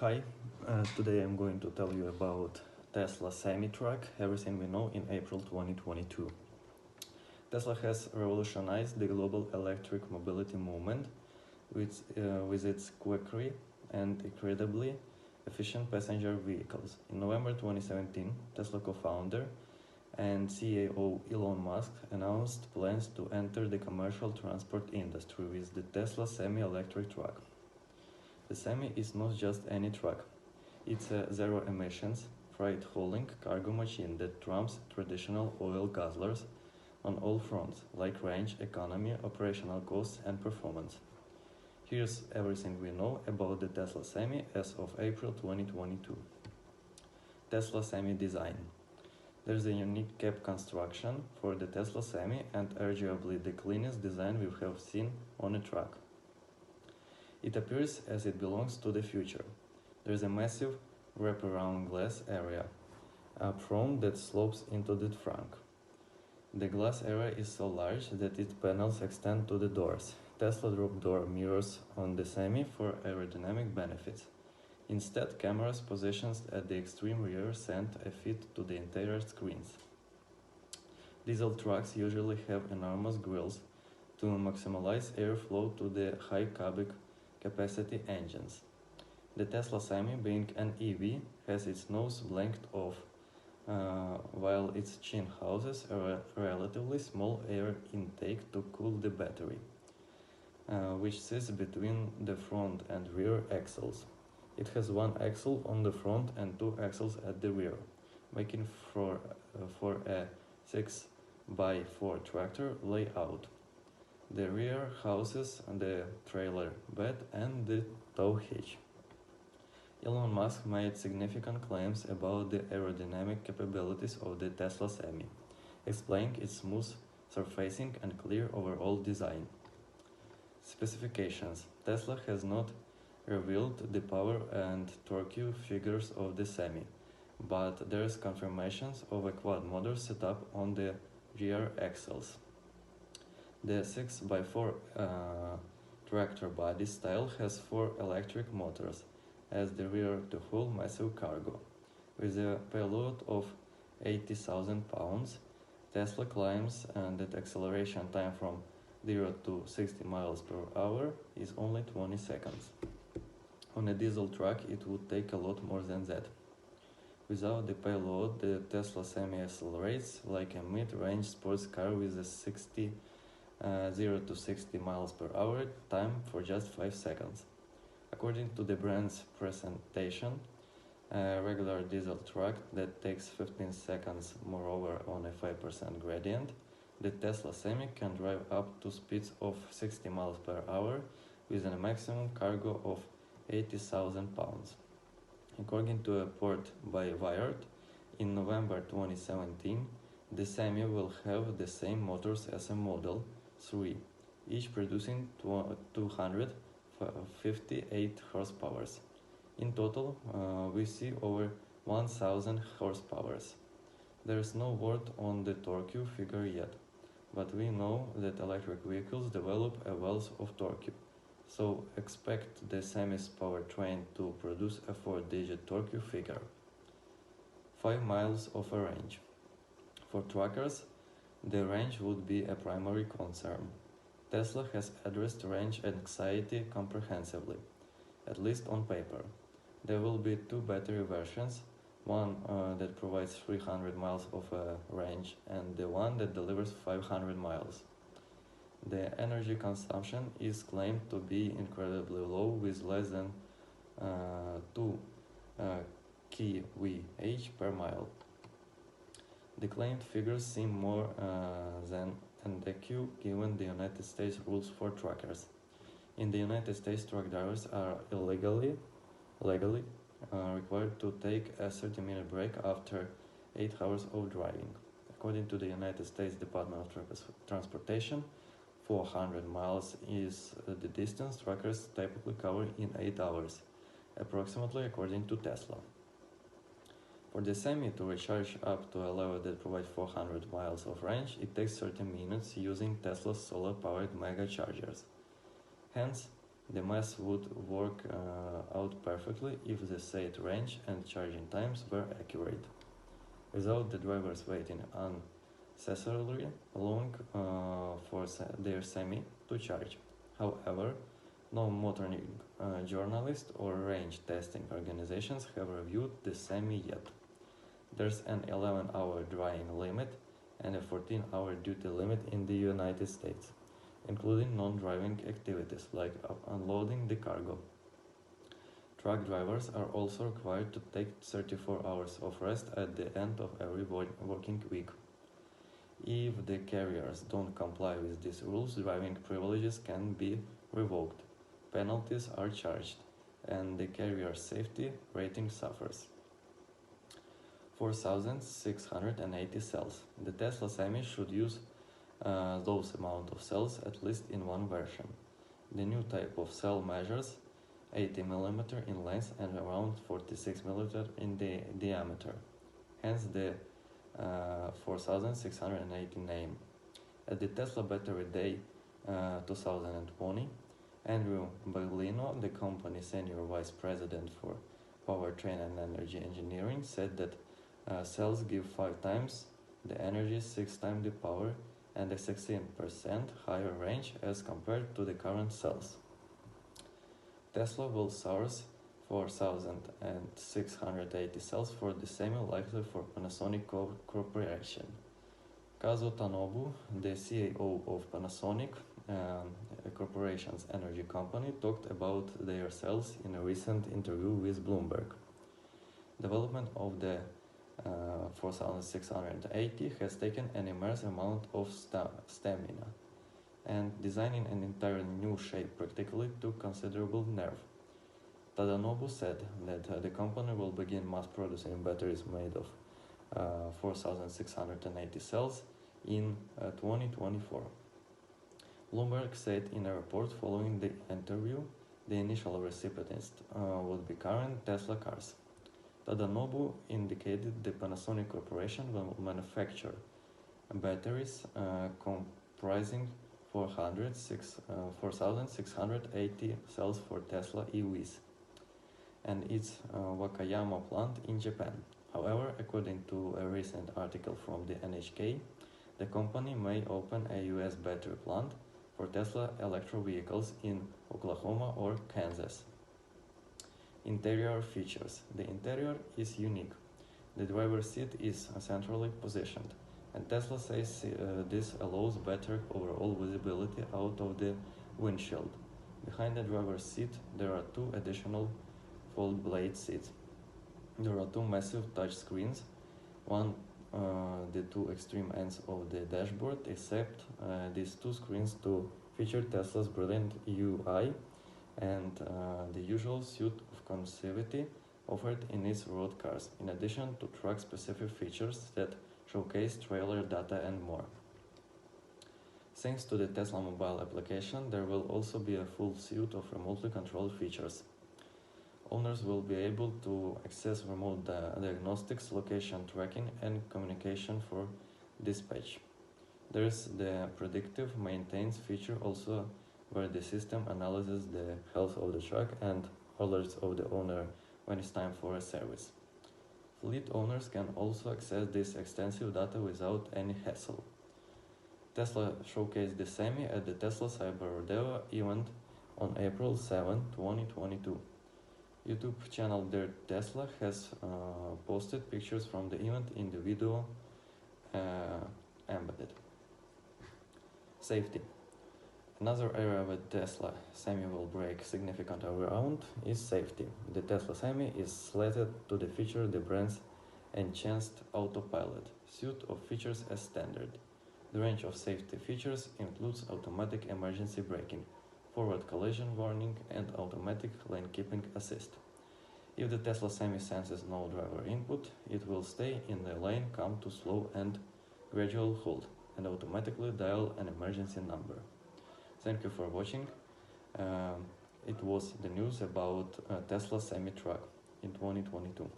Hi, today I'm going to tell you about Tesla Semi-Truck, everything we know in April 2022. Tesla has revolutionized the global electric mobility movement with its quickery and incredibly efficient passenger vehicles. In November 2017, Tesla co-founder and CEO Elon Musk announced plans to enter the commercial transport industry with the Tesla semi-electric truck. The Semi is not just any truck. It's a zero-emissions, freight-hauling cargo machine that trumps traditional oil guzzlers on all fronts, like range, economy, operational costs, and performance. Here's everything we know about the Tesla Semi as of April 2022. Tesla Semi design. There's a unique cab construction for the Tesla Semi and arguably the cleanest design we have seen on a truck. It appears as it belongs to the future. There is a massive wraparound glass area up front that slopes into the trunk. The glass area is so large that its panels extend to the doors. Tesla drop door mirrors on the Semi for aerodynamic benefits. Instead, cameras positioned at the extreme rear send a feed to the interior screens. Diesel trucks usually have enormous grills to maximize airflow to the high cubic capacity engines. The Tesla Semi, being an EV, has its nose blanked off, while its chin houses a relatively small air intake to cool the battery, which sits between the front and rear axles. It has one axle on the front and two axles at the rear, making for a 6x4 tractor layout. The rear houses the trailer bed and the tow hitch. Elon Musk made significant claims about the aerodynamic capabilities of the Tesla Semi, explaining its smooth surfacing and clear overall design. Specifications. Tesla has not revealed the power and torque figures of the Semi, but there is confirmations of a quad motor setup on the rear axles. The 6x4 tractor body style has 4 electric motors as the rear to haul massive cargo. With a payload of 80,000 pounds, Tesla claims that acceleration time from 0 to 60 miles per hour is only 20 seconds. On a diesel truck, it would take a lot more than that. Without the payload, the Tesla Semi accelerates like a mid-range sports car with a 0 to 60 miles per hour time for just 5 seconds. According to the brand's presentation, a regular diesel truck that takes 15 seconds moreover on a 5% gradient, the Tesla Semi can drive up to speeds of 60 miles per hour with a maximum cargo of 80,000 pounds. According to a report by Wired, in November 2017, the Semi will have the same motors as a Model 3, each producing 258 horsepower. In total, we see over 1000 horsepower. There is no word on the torque figure yet, but we know that electric vehicles develop a wealth of torque, so expect the Semi's powertrain to produce a 4-digit torque figure. 5 miles of a range. For truckers, the range would be a primary concern. Tesla has addressed range anxiety comprehensively, at least on paper. There will be 2 battery versions, one that provides 300 miles of range and the one that delivers 500 miles. The energy consumption is claimed to be incredibly low with less than 2 kWh per mile. The claimed figures seem more than ambiguous given the United States rules for truckers. In the United States, truck drivers are legally required to take a 30-minute break after 8 hours of driving. According to the United States Department of Transportation, 400 miles is the distance truckers typically cover in 8 hours, approximately according to Tesla. For the Semi to recharge up to a level that provides 400 miles of range, it takes 30 minutes using Tesla's solar-powered mega chargers. Hence, The math would work out perfectly if the said range and charging times were accurate, without the drivers waiting unnecessarily long for their semi to charge. However, no motoring journalist or range testing organizations have reviewed the semi yet. There's an 11-hour drying limit and a 14-hour duty limit in the United States, including non-driving activities like unloading the cargo. Truck drivers are also required to take 34 hours of rest at the end of every working week. If the carriers don't comply with these rules, driving privileges can be revoked, penalties are charged, and the carrier's safety rating suffers. 4,680 cells. The Tesla Semi should use those amount of cells at least in one version. The new type of cell measures 80 mm in length and around 46 mm in diameter, hence the 4,680 name. At the Tesla Battery Day 2020, Andrew Baglino, the company's senior vice president for powertrain and energy engineering, said that cells give 5 times the energy, 6 times the power, and a 16% higher range as compared to the current cells. Tesla will source 4,680 cells for the semi, likely for Panasonic Corporation. Kazuo Tanobu, the CEO of Panasonic Corporation's energy company, talked about their cells in a recent interview with Bloomberg. Development of the 4,680 has taken an immense amount of stamina, and designing an entirely new shape practically took considerable nerve. Tadanobu said that the company will begin mass producing batteries made of 4,680 cells in 2024. Bloomberg said in a report following the interview the initial recipients would be current Tesla cars. Tadanobu indicated the Panasonic Corporation will manufacture batteries comprising 4,680 cells for Tesla EVs and its Wakayama plant in Japan. However, according to a recent article from the NHK, the company may open a US battery plant for Tesla electric vehicles in Oklahoma or Kansas. Interior features. The interior is unique. The driver's seat is centrally positioned, and Tesla says this allows better overall visibility out of the windshield. Behind the driver's seat, there are 2 additional fold blade seats. There are 2 massive touch screens, one the 2 extreme ends of the dashboard, except these 2 screens to feature Tesla's brilliant UI and the usual suite of connectivity offered in its road cars, in addition to truck-specific features that showcase trailer data and more. Thanks to the Tesla mobile application, there will also be a full suite of remotely controlled features. Owners will be able to access remote diagnostics, location tracking, and communication for dispatch. There is the predictive maintenance feature also, where the system analyzes the health of the truck and alerts of the owner when it's time for a service. Fleet owners can also access this extensive data without any hassle. Tesla showcased the Semi at the Tesla Cyber Rodeo event on April 7, 2022. YouTube channel Dirt Tesla has posted pictures from the event in the video embedded. Safety. Another area where Tesla Semi will break significant ground is safety. The Tesla Semi is slated to feature the brand's Enhanced Autopilot suite of features as standard. The range of safety features includes automatic emergency braking, forward collision warning, and automatic lane keeping assist. If the Tesla Semi senses no driver input, it will stay in the lane, come to slow and gradual halt, and automatically dial an emergency number. Thank you for watching. It was the news about Tesla Semi truck in 2022.